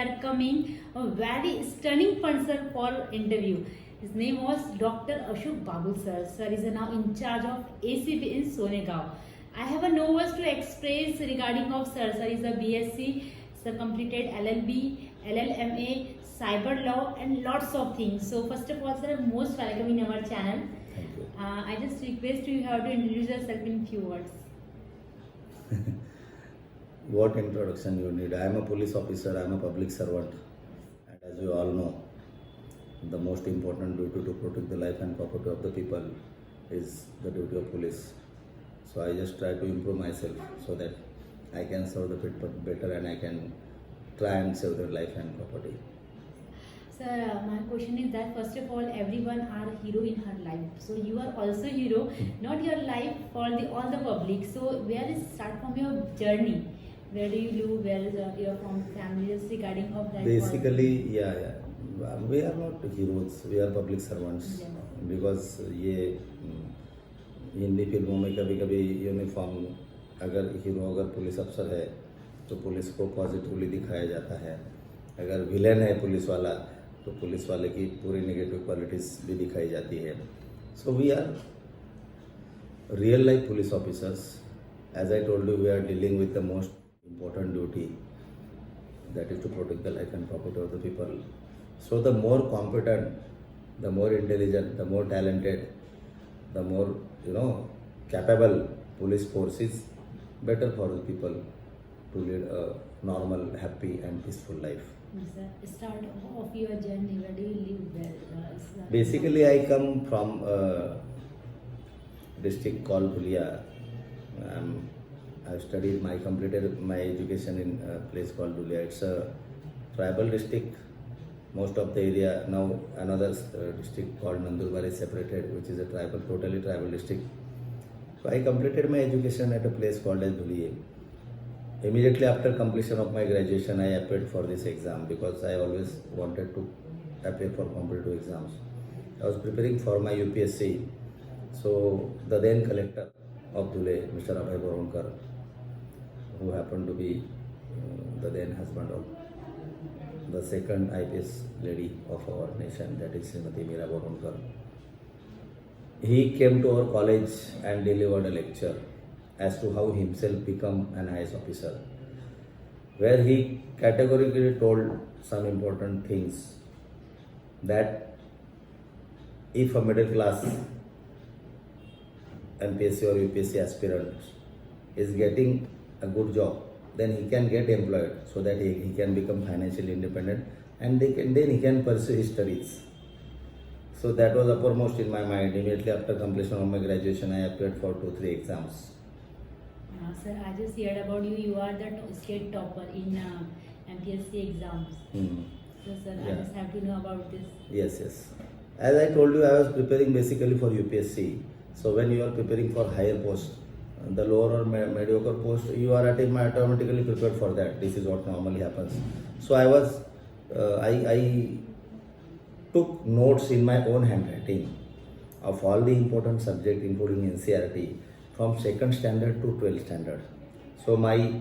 are coming a very stunning person for interview. His name was Dr. Ashok Babul sir. Sir is now in charge of ACB in Sonegaon. I have no words to express regarding of sir. Sir is a BSc, sir completed LLB, LLMA, cyber law and lots of things. So first of all, sir, most welcome in our channel. Thank you. I just request you have to introduce yourself in few words. What introduction you need? I am a police officer, I am a public servant, and as you all know, the most important duty to protect the life and property of the people is the duty of police. So I just try to improve myself so that I can serve the people better and I can try and save their life and property. Sir, my question is that first of all, everyone are hero in her life. So you are also hero, not your life for the all the public. So where is start from your journey? Where do you live? Where is your from family? Just regarding of that. Basically, yeah. We are not heroes, we are public servants. Yeah. Because ये हिंदी फिल्मों में कभी कभी uniform अगर hero अगर police अफसर है तो पुलिस को पॉजिटिवली दिखाया जाता है, अगर विलेन है पुलिस वाला तो पुलिस वाले की पूरी नेगेटिव क्वालिटीज़ भी दिखाई जाती है. So we are real life police officers. As I told you, we are dealing with the most important duty, that is to protect the life and property of the people. So the more competent, the more intelligent, the more talented, the more capable police force is better for the people to lead a normal, happy and peaceful life. Sir, start of your journey. Where do you live? Where? Basically, I come from a district called Dhulia. I studied completed my education in a place called Dhulia. It's a tribal district. Most of the area now another district called Nandurbar is separated, which is a totally tribal district. So I completed my education at a place called as Dhulia. Immediately after completion of my graduation, I applied for this exam because I always wanted to appear for competitive exams. I was preparing for my UPSC. So the then collector of Dhule, Mr. Abhay Boronkar, who happened to be the then husband of the second IPS lady of our nation, that is Srimati Meera Boronkar. He came to our college and delivered a lecture as to how himself become an IAS officer, where he categorically told some important things, that if a middle class MPSC or UPSC aspirant is getting a good job, then he can get employed so that he can become financially independent and then he can pursue his studies. So that was uppermost in my mind. Immediately after completion of my graduation, I applied for 2-3 exams. Sir, I just heard about you. You are the state topper in MPSC exams. So sir, Yeah. I just have to know about this. Yes. As I told you, I was preparing basically for UPSC. So when you are preparing for higher post, the lower or mediocre post, you are automatically prepared for that. This is what normally happens. So I took notes in my own handwriting of all the important subjects, including NCERT, from 2nd standard to 12th standard. So my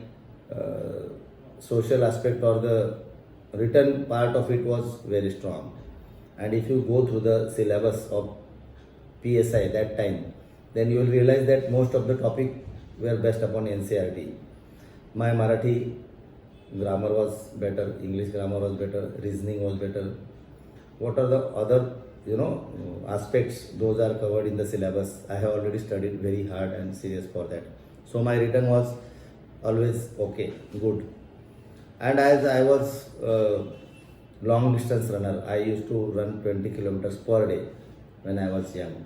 social aspect or the written part of it was very strong. And if you go through the syllabus of PSI that time, then you will realize that most of the topic were based upon NCERT. My Marathi grammar was better, English grammar was better, reasoning was better. What are the other aspects, those are covered in the syllabus. I have already studied very hard and serious for that. So my written was always okay, good. And as I was a long distance runner, I used to run 20 kilometers per day when I was young.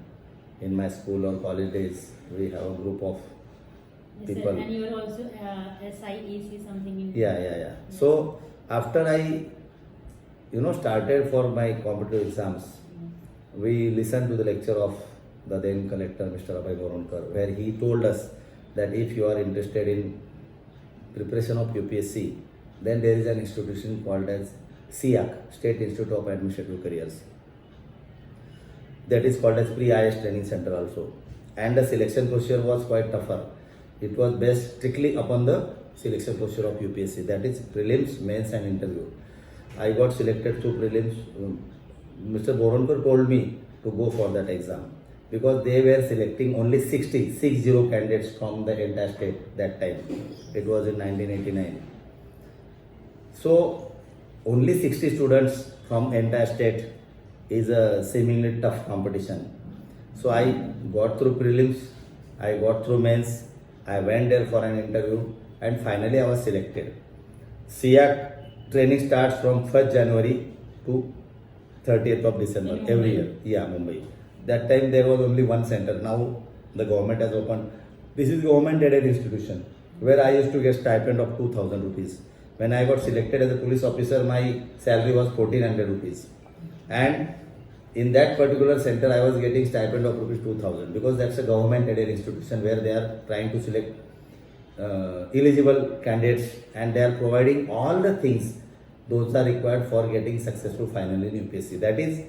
In my school or college days, we have a group of Yes, people. sir. And you are also SIAC something in. Yeah. So after I started for my competitive exams, we listened to the lecture of the then collector, Mr. Abhay Boronkar, where he told us that if you are interested in preparation of UPSC, then there is an institution called as SIAC, State Institute of Administrative Careers. That is called as Pre-IAS Training Center also. And the selection procedure was quite tougher. It was based strictly upon the selection procedure of UPSC, that is prelims, mains and interview. I got selected through prelims. Mr. Boronkar told me to go for that exam because they were selecting only 60 candidates from the entire state that time. It was in 1989. So only 60 students from entire state is a seemingly tough competition. So I got through prelims, I got through mains, I went there for an interview and finally I was selected. SIAC training starts from 1st January to 30th of December In every Mumbai. year. Yeah, Mumbai. That time there was only one center. Now the government has opened. This is government aided institution where I used to get stipend of 2000 rupees. When I got selected as a police officer, my salary was 1400 rupees. And in that particular center, I was getting stipend of rupees 2000 because that's a government aided institution where they are trying to select eligible candidates and they are providing all the things those are required for getting successful final in UPSC. That is,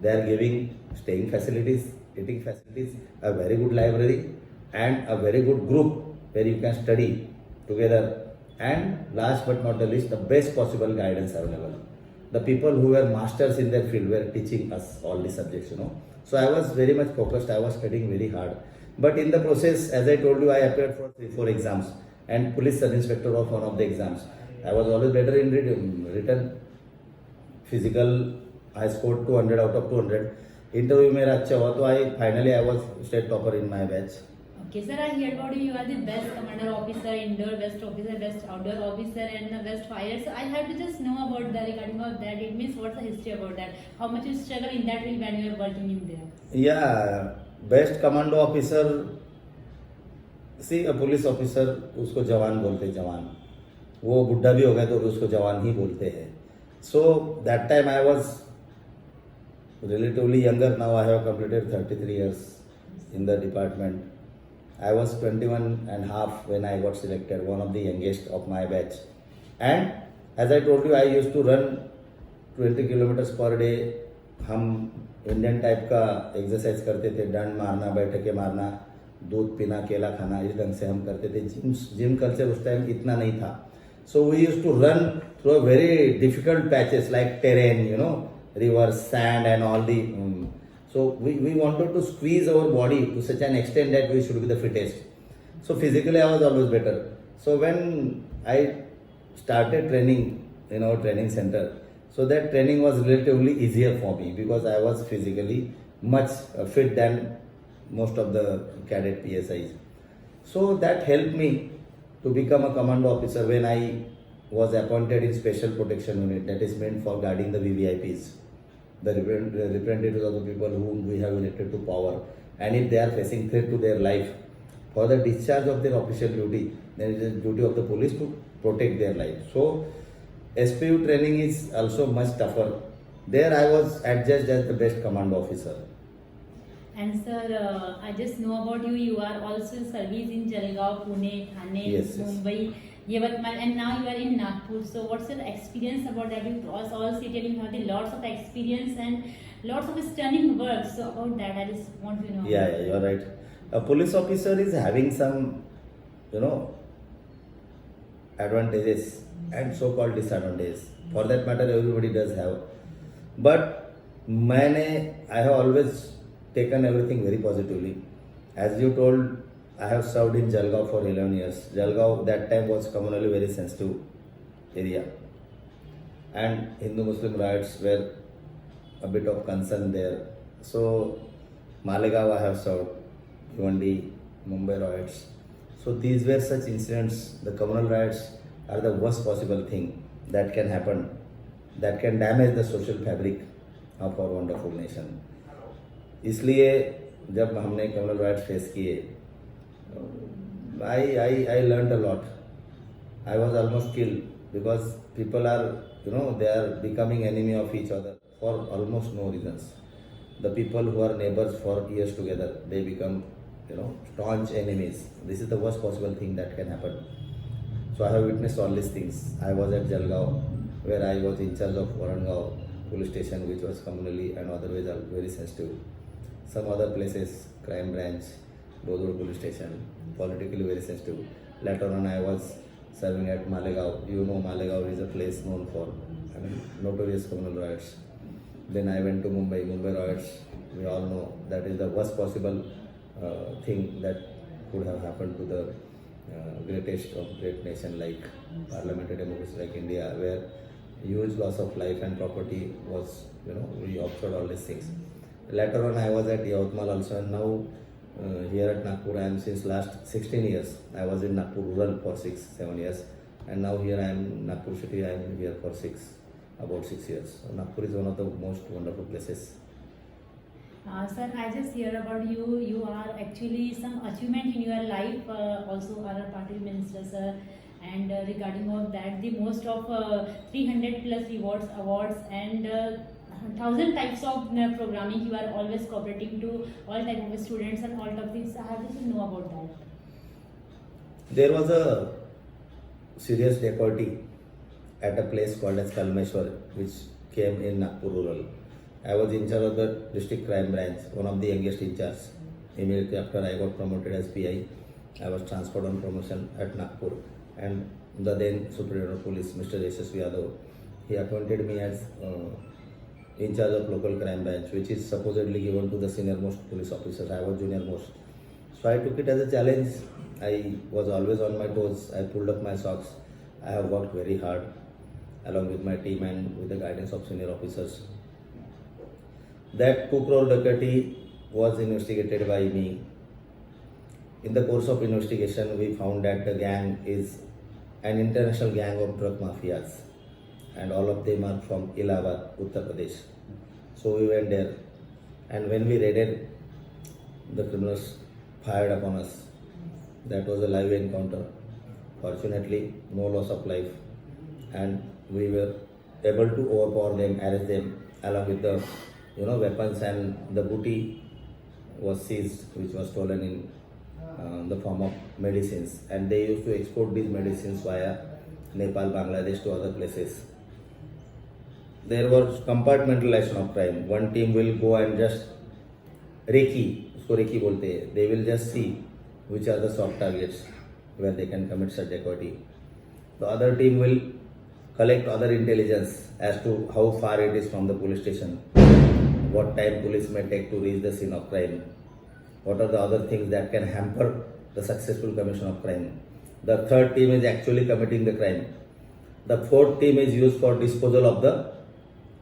they are giving staying facilities, eating facilities, a very good library and a very good group where you can study together, and last but not the least, the best possible guidance available. The people who were masters in their field were teaching us all the subjects, So I was very much focused, I was studying very hard. But in the process, as I told you, I appeared for 3-4 exams and police sub-inspector was one of the exams. I was always better in written. Physical, I scored 200 out of 200. Interview मेरा अच्छा हुआ तो I was state topper in my batch. Okay, sir, I heard about you. You are the best commander officer, indoor best officer, best outdoor officer, and the best fighter. So I have to just know about that regarding of that. It means what's the history about that? How much you struggle in that field when you are working in there? Yeah, best commando officer. See, a police officer, उसको जवान बोलते हैं, जवान. वो बुढ़ा भी हो गया तो उसको जवान ही बोलते हैं. So that time I was relatively younger. Now I have completed 33 years in the department. I was 21 and a half when I got selected, one of the youngest of my batch. And as I told you, I used to run 20 kilometers per day. हम Indian type का exercise करते थे, डंड मारना, बैठके मारना, दूध पीना, केला खाना, इस ढंग से हम करते थे. जिम कल्चर उस टाइम इतना नहीं था. So we used to run through a very difficult patches like terrain, rivers, sand and all the... So we wanted to squeeze our body to such an extent that we should be the fittest. So physically I was always better. So when I started training in our training center, so that training was relatively easier for me because I was physically much fit than most of the cadet PSIs. So that helped me to become a commando officer when I was appointed in special protection unit that is meant for guarding the VVIPs, the representatives of the people whom we have elected to power, and if they are facing threat to their life, for the discharge of their official duty, then it is the duty of the police to protect their life. So SPU training is also much tougher. There I was adjudged as the best commando officer. And sir, I just know about you. You are also service in Jalgaon, Pune, Thane, Yes. Mumbai, Yavatmal, and now you are in Nagpur. So what's your experience about that? You cross all city and you have the lots of experience and lots of stunning work. So about that, I just want to know. Yeah, you're right. A police officer is having some, advantages and so-called disadvantages. For that matter, everybody does have. But I have always taken everything very positively. As you told, I have served in Jalgaon for 11 years. Jalgaon that time was communally very sensitive area. And Hindu-Muslim riots were a bit of concern there. So Malegaon I have served, Bhiwandi, Mumbai riots. So these were such incidents. The communal riots are the worst possible thing that can happen, that can damage the social fabric of our wonderful nation. इसलिए जब हमने communal riots face किए, I learned a lot. I was almost killed because people are, they are becoming enemy of each other for almost no reasons. The people who are neighbors for years together, they become, staunch enemies. This is the worst possible thing that can happen. So I have witnessed all these things. I was at Jalgaon, where I was in charge of Warangaon police station, which was communally and otherwise very sensitive. Some other places, crime branch, Bodhur police station, politically very sensitive. Later on, I was serving at Malegaon. Malegaon is a place known for I mean, notorious communal riots. Then I went to Mumbai riots. We all know that is the worst possible thing that could have happened to the greatest of great nation like parliamentary democracy like India, where huge loss of life and property was, we observed all these things. Later on, I was at Yavatmal also, and now here at Nagpur, I am since last 16 years. I was in Nagpur rural for 6-7 years, and now here I am in Nagpur city. I am here for about 6 years. So Nagpur is one of the most wonderful places. Sir, I just hear about you. You are actually some achievement in your life. Also, our party minister, sir. And regarding of that, the most of 300 plus awards, and 1,000 types of programming. You are always cooperating to all type of students and all of things. How did you know about that? There was a serious dacoity at a place called as Kalmeshwar, which came in Nagpur rural. I was in charge of the district crime branch, one of the youngest in charge. Immediately after I got promoted as PI, I was transferred on promotion at Nagpur, and the then Superior of Police, Mr. Yashasvi Yadav, he appointed me as in charge of local crime branch, which is supposedly given to the senior most police officers. I was junior most. So I took it as a challenge. I was always on my toes. I pulled up my socks. I have worked very hard along with my team and with the guidance of senior officers. That 2 crore dacoity was investigated by me. In the course of investigation, we found that the gang is an international gang of drug mafias, and all of them are from Allahabad, Uttar Pradesh. So we went there, and when we raided, the criminals fired upon us. That was a live encounter. Fortunately, no loss of life, and we were able to overpower them, arrest them, along with the weapons, and the booty was seized, which was stolen in the form of medicines, and they used to export these medicines via Nepal, Bangladesh to other places. There was compartmentalization of crime. One team will go and just Reiki, usko Reiki bolte hai. They will just see which are the soft targets where they can commit such dacoity. The other team will collect other intelligence as to how far it is from the police station, what time police may take to reach the scene of crime, what are the other things that can hamper the successful commission of crime. The third team is actually committing the crime. The fourth team is used for disposal of the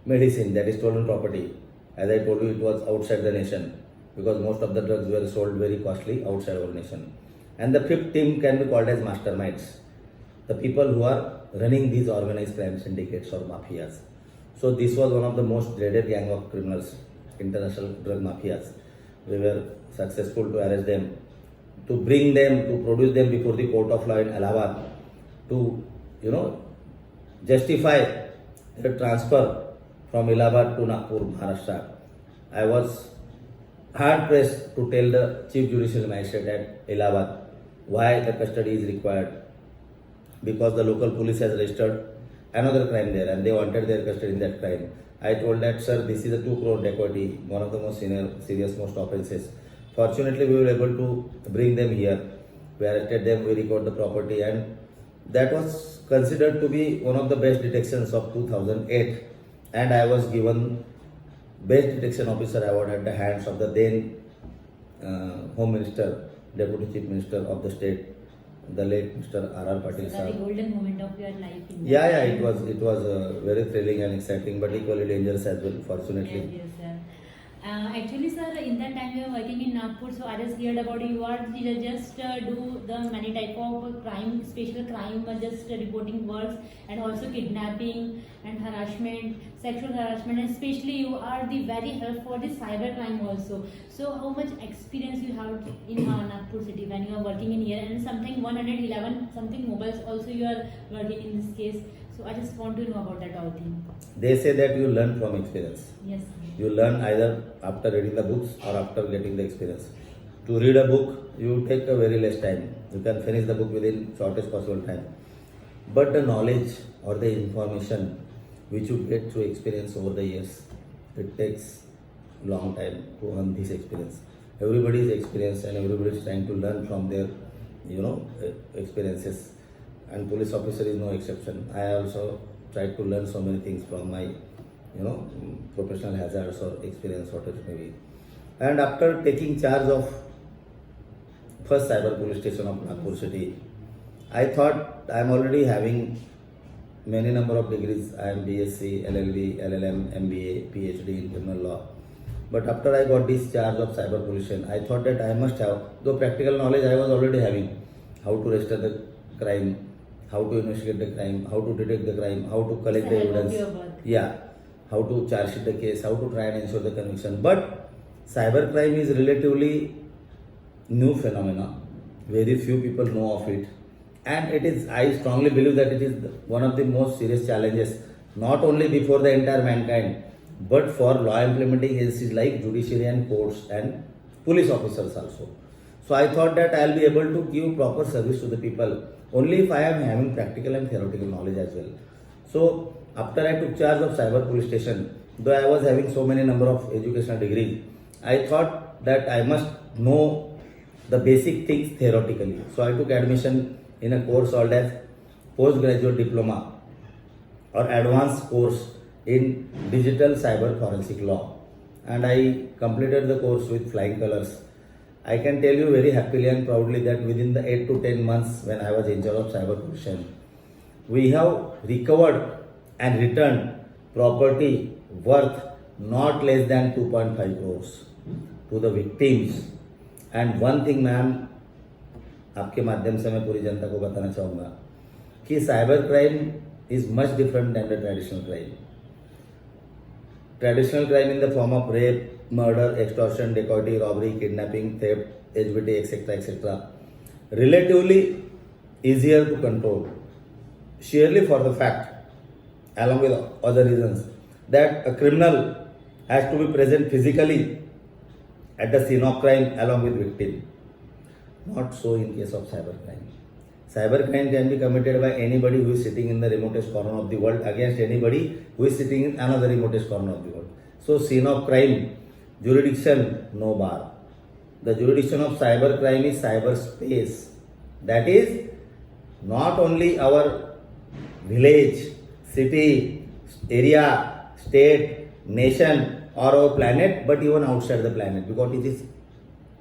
medicine, that is stolen property. As I told you, it was outside the nation, because most of the drugs were sold very costly outside our nation. And the fifth team can be called as masterminds, the people who are running these organized crime syndicates or mafias. So this was one of the most dreaded gang of criminals, international drug mafias. We were successful to arrest them, to bring them, to produce them before the court of law in Allahabad, to justify the transfer from Allahabad to Nagpur, Maharashtra. I was hard pressed to tell the Chief Judicial Magistrate at Allahabad why the custody is required, because the local police has registered another crime there and they wanted their custody in that crime. I told that, sir, this is a 2 crore dacoity, one of the most serious most offences. Fortunately, we were able to bring them here. We arrested them, we recovered the property, and that was considered to be one of the best detections of 2008. And I was given Best Detection Officer Award at the hands of the then Home Minister, Deputy Chief Minister of the state, the late Mr. R.R. Patil The sir. golden moment of your life. Yeah, it was very thrilling and exciting, but equally dangerous as well, fortunately. Yes, sir. Actually, sir, in that time you were working in Nagpur, so I just heard about you are just do the many type of crime, special crime, just reporting works, and also kidnapping and harassment, sexual harassment, and especially you are the very help for the cyber crime also. So how much experience you have in Nagpur city when you are working in here, and something 111 something mobiles also you are working in this case. So I just want to know about that all thing. They say that you learn from experience. Yes. You learn either after reading the books or after getting the experience. To read a book, you take a very less time. You can finish the book within shortest possible time. But the knowledge or the information which you get through experience over the years, it takes long time to earn this experience. Everybody is experienced and everybody is trying to learn from their, experiences. And police officer is no exception. I also tried to learn so many things from my, professional hazards or experience, whatever it may be. And after taking charge of first cyber police station of Nagpur city, I thought I am already having many number of degrees. I am BSc, LLB, LLM, MBA, PhD in criminal law. But after I got this charge of cyber police station, I thought that I must have, though practical knowledge I was already having, how to register the crime, how to investigate the crime, how to detect the crime, how to collect the evidence, how to charge sheet the case, how to try and ensure the conviction. But cyber crime is relatively new phenomena. Very few people know of it, and it is, I strongly believe that it is one of the most serious challenges, not only before the entire mankind, but for law implementing agencies like judiciary and courts and police officers also. So I thought that I will be able to give proper service to the people only if I am having practical and theoretical knowledge as well. So after I took charge of cyber police station, though I was having so many number of educational degrees, I thought that I must know the basic things theoretically. So I took admission in a course called as postgraduate diploma or advanced course in digital cyber forensic law, and I completed the course with flying colors. I can tell you very happily and proudly that within the 8 to 10 months when I was in charge of cyber protection, we have recovered and returned property worth not less than 2.5 crores to the victims. And one thing ma'am, आपके माध्यम से मैं पूरी जनता को बताना चाहूँगा कि cyber crime is much different than the traditional crime. Traditional crime in the form of rape, murder, extortion, dacoity, robbery, kidnapping, theft, HBT, etc. relatively easier to control. Sheerly for the fact, along with other reasons, that a criminal has to be present physically at the scene of crime along with victim. Not so in case of cyber crime. Cyber crime can be committed by anybody who is sitting in the remotest corner of the world against anybody who is sitting in another remotest corner of the world. So scene of crime, jurisdiction, no bar. The jurisdiction of cyber crime is cyberspace. That is not only our village, city, area, state, nation or our planet, but even outside the planet, because it is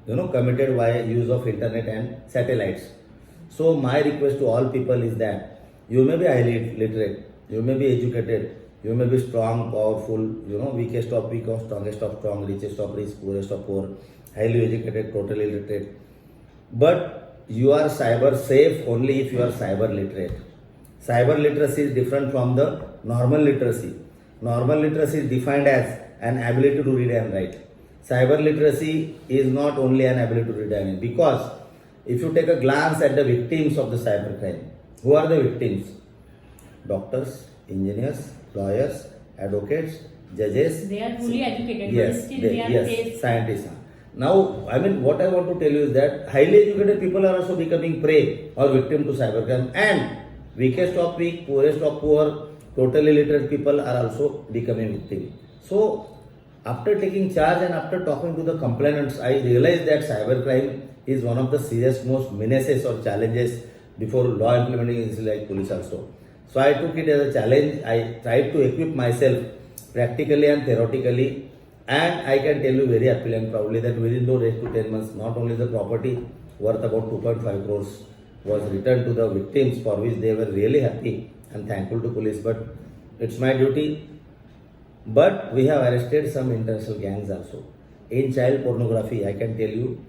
committed by use of internet and satellites. So my request to all people is that you may be highly literate, you may be educated, you may be strong, powerful, weakest of weak or strongest of strong, richest of rich, poorest of poor, highly educated, totally literate. But you are cyber safe only if you are cyber literate. Cyber literacy is different from the normal literacy. Normal literacy is defined as an ability to read and write. Cyber literacy is not only an ability to read and write, because if you take a glance at the victims of the cyber crime, who are the victims? Doctors, engineers, lawyers, advocates, judges. They are fully educated, Yes, but still they are scientists. Now, what I want to tell you is that highly educated people are also becoming prey or victim to cybercrime, and weakest of weak, poorest of poor, totally literate people are also becoming victim. So, after taking charge and after talking to the complainants, I realized that cybercrime is one of the serious most menaces or challenges before law implementing agencies like police also. So I took it as a challenge. I tried to equip myself practically and theoretically, and I can tell you very happily and proudly that within those 8 to 10 months, not only the property worth about 2.5 crores was returned to the victims, for which they were really happy and thankful to police, but it's my duty. But we have arrested some international gangs also. In child pornography, I can tell you,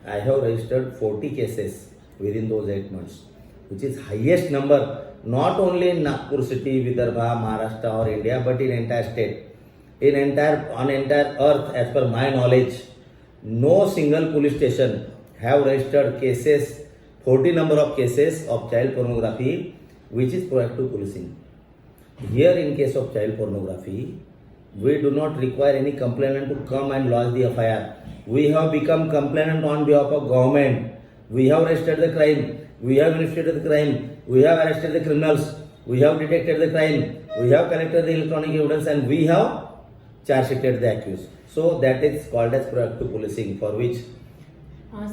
I have registered 40 cases within those 8 months, which is highest number not only in Nagpur city, Vidarbha, Maharashtra or India, but in entire state. On entire earth, as per my knowledge, no single police station have registered cases, 40 number of cases of child pornography, which is proactive policing. Here in case of child pornography, we do not require any complainant to come and lodge the FIR. We have become complainant on behalf of government. We have registered the crime. We have investigated the crime. We have arrested the criminals. We have detected the crime. We have collected the electronic evidence, and we have charge sheeted the accused. So that is called as proactive policing, for which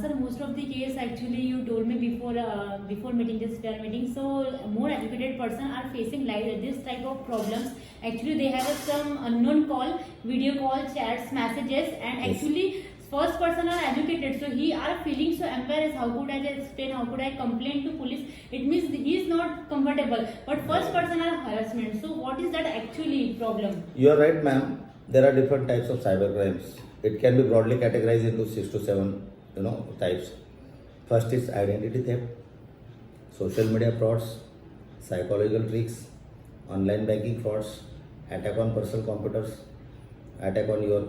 Sir, most of the case actually you told me before meeting this fair meeting. So more educated person are facing like this type of problems. Actually, they have some unknown call, video call, chats, messages, and Yes. actually first person are educated, so he are feeling so embarrassed. How could I explain? How could I complain to police? It means he is not comfortable. But first person are harassment. So what is that actually problem? You are right, ma'am. There are different types of cyber crimes. It can be broadly categorized into 6 to 7, types. First is identity theft, social media frauds, psychological tricks, online banking frauds, attack on personal computers, attack on your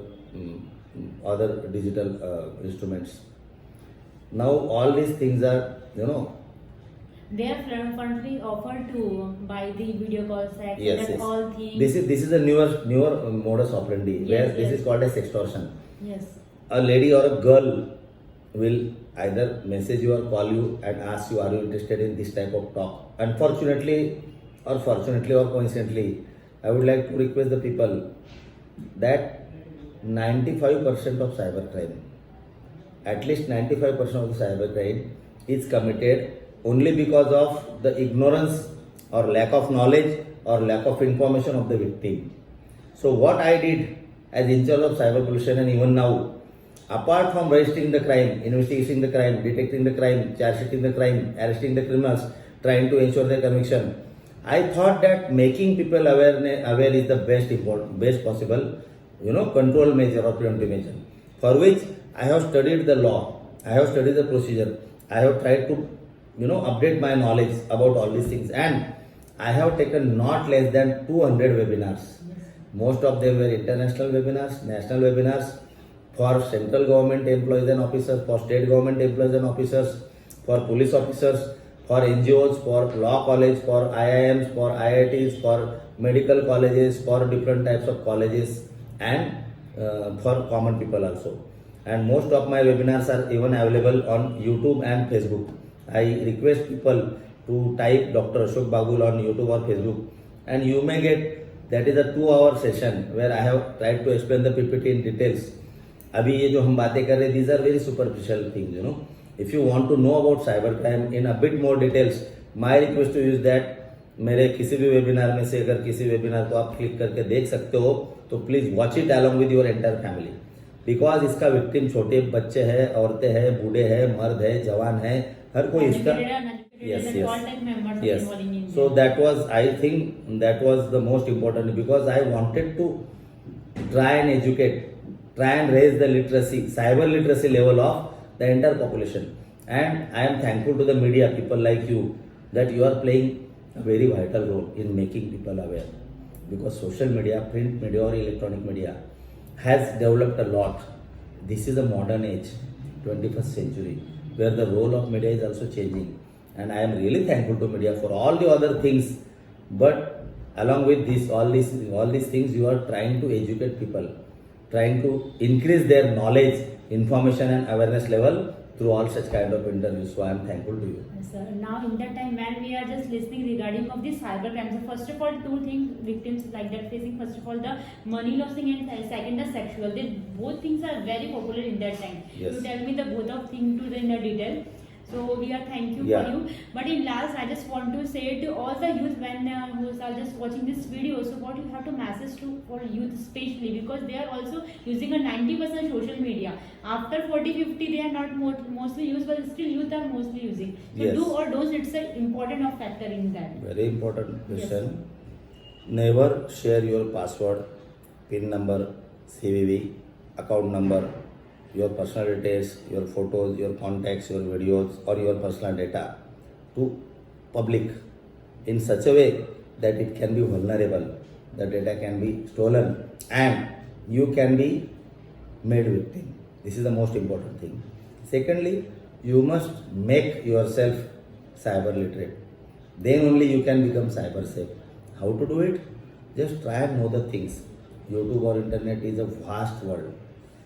other digital instruments. Now all these things are, They are frequently offered to by the video call sex yes, and yes. all things. This is a newer modus operandi where Yes, this yes. is called as extortion. Yes. A lady or a girl will either message you or call you and ask you, are you interested in this type of talk? Unfortunately or fortunately or coincidentally, I would like to request the people that 95% of cybercrime, at least 95% of the cybercrime is committed only because of the ignorance or lack of knowledge or lack of information of the victim. So what I did as in charge of cyber pollution and even now, apart from registering the crime, investigating the crime, detecting the crime, charge sheeting the crime, arresting the criminals, trying to ensure their conviction, I thought that making people aware is the best possible, control measure or preventive measure. For which I have studied the law, I have studied the procedure, I have tried to, update my knowledge about all these things, and I have taken not less than 200 webinars. Most of them were international webinars, national webinars for central government employees and officers, for state government employees and officers, for police officers, for NGOs, for law college, for IIMs, for IITs, for medical colleges, for different types of colleges, and for common people also. And most of my webinars are even available on YouTube and Facebook. I request people to type Dr. Ashok Bagul on YouTube or Facebook, and you may get, that is a 2-hour session where I have tried to explain the PPT in details. अभी ये जो हम बातें कर रहे हैं, these are very superficial things, If you want to know about cybercrime in a bit more details, my request to you is that मेरे किसी भी वेबिनार में से अगर किसी वेबिनार को आप क्लिक करके देख सकते हो तो please watch it along with your entire family, because इसका विक्टिम छोटे बच्चे हैं, औरतें हैं, बूढ़े हैं, मर्द है, जवान है, हर कोई इसका yes. So that was, I think that was the most important, because I wanted to try and educate, try and raise the literacy, cyber literacy level of the entire population. And I am thankful to the media people like you that you are playing a very vital role in making people aware, because social media, print media or electronic media has developed a lot. This is a modern age, 21st century, where the role of media is also changing. And I am really thankful to media for all the other things. But along with this, all these things, you are trying to educate people, trying to increase their knowledge, information and awareness level through all such kind of interviews. So I am thankful to you. Yes, sir. Now in that time when we are just listening regarding of the cyber crimes, so first of all, two things victims like that facing. First of all, the money losing, and second the sexual. They both things are very popular in that time. Yes. You tell me the both of things to the in the detail. So we are thank you Yeah. for you. But in last, I just want to say to all the youth when who are just watching this video, so what you have to message to for youth especially, because they are also using a 90% social media. After 40-50 they are not mostly used, but still youth are mostly using. So Yes. do or don't, it's an important of factor in that. Very important question. Never share your password, PIN number, CVV, account number, your personal details, your photos, your contacts, your videos, or your personal data to public in such a way that it can be vulnerable, the data can be stolen, and you can be made victim. This is the most important thing. Secondly, you must make yourself cyber literate. Then only you can become cyber safe. How to do it? Just try and know the things. YouTube or internet is a vast world.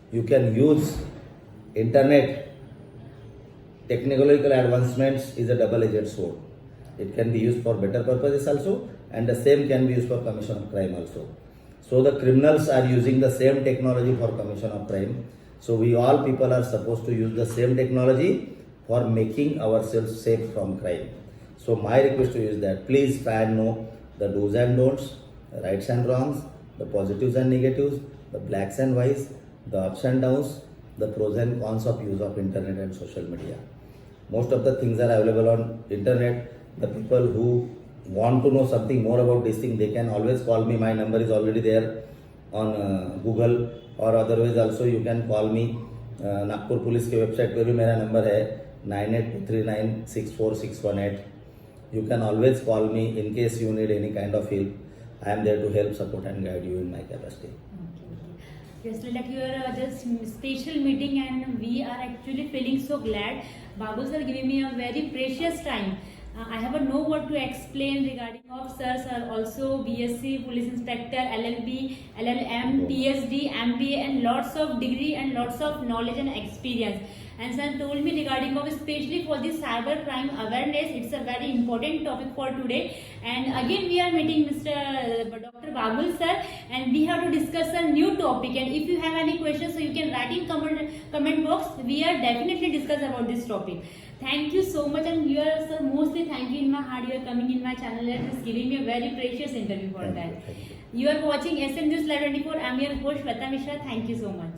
You can use internet. Technological advancements is a double-edged sword. It can be used for better purposes also, and the same can be used for commission of crime also. So the criminals are using the same technology for commission of crime. So we all people are supposed to use the same technology for making ourselves safe from crime. So my request to you is that please try and know the do's and don'ts, the rights and wrongs, the positives and negatives, the blacks and whites, the ups and downs, the pros and cons of use of internet and social media. Most of the things are available on internet. The people who want to know something more about this thing, they can always call me. My number is already there on Google, or otherwise also you can call me. Nagpur police के website पे भी मेरा number है 9823964618. You can always call me in case you need any kind of help. I am there to help, support and guide you in my capacity. Just like you are just special meeting, and we are actually feeling so glad. Babu sir giving me a very precious time. I have no word to explain regarding of sirs are also BSc Police Inspector, LLB, LLM, PhD, MBA and lots of degree and lots of knowledge and experience. And sir told me regarding of especially for the cyber crime awareness, it's a very important topic for today. And again we are meeting Dr. Babul sir, and we have to discuss a new topic. And if you have any questions, so you can write in comment box. We are definitely discuss about this topic. Thank you so much, and you are sir mostly thank you in my heart. You are coming in my channel and just giving me a very precious interview for that. You are watching SM News Live 24. I am your host Shweta Mishra. Thank you so much.